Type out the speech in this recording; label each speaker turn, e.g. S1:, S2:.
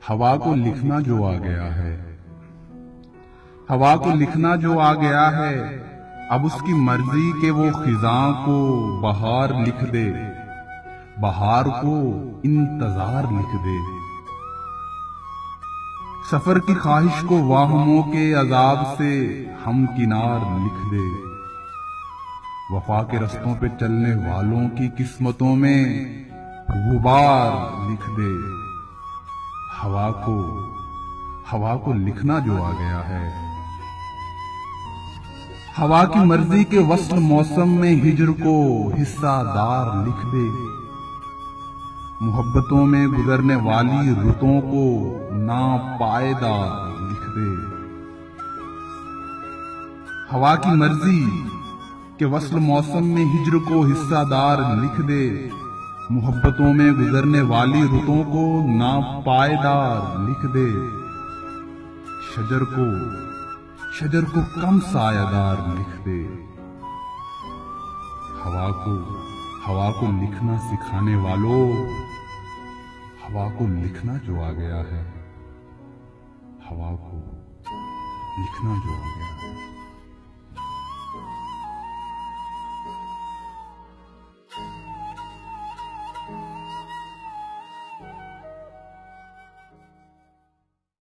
S1: हवा को लिखना जो आ गया है। हवा को लिखना जो आ गया है, अब उसकी मर्जी के वो खिजां को बहार लिख दे, बहार को इंतजार लिख दे। सफर की ख्वाहिश को वाहमों के अजाब से हम किनार लिख दे। वफा के रस्तों पे चलने वालों की किस्मतों में गुबार लिख दे। हवा को लिखना जो आ गया है। हवा की मर्जी के वस्ल मौसम में हिज्र को हिस्सादार लिख दे। मोहब्बतों में गुजरने वाली रुतों को नापायदार लिख दे। हवा की मर्जी के वस्ल मौसम में हिज्र को हिस्सादार लिख दे। मोहब्बतों में गुजरने वाली रुतों को नापायदार लिख दे। शजर को कम सायादार लिख दे। हवा को लिखना सिखाने वालों, हवा को लिखना जो आ गया है। हवा को लिखना जो आ गया है।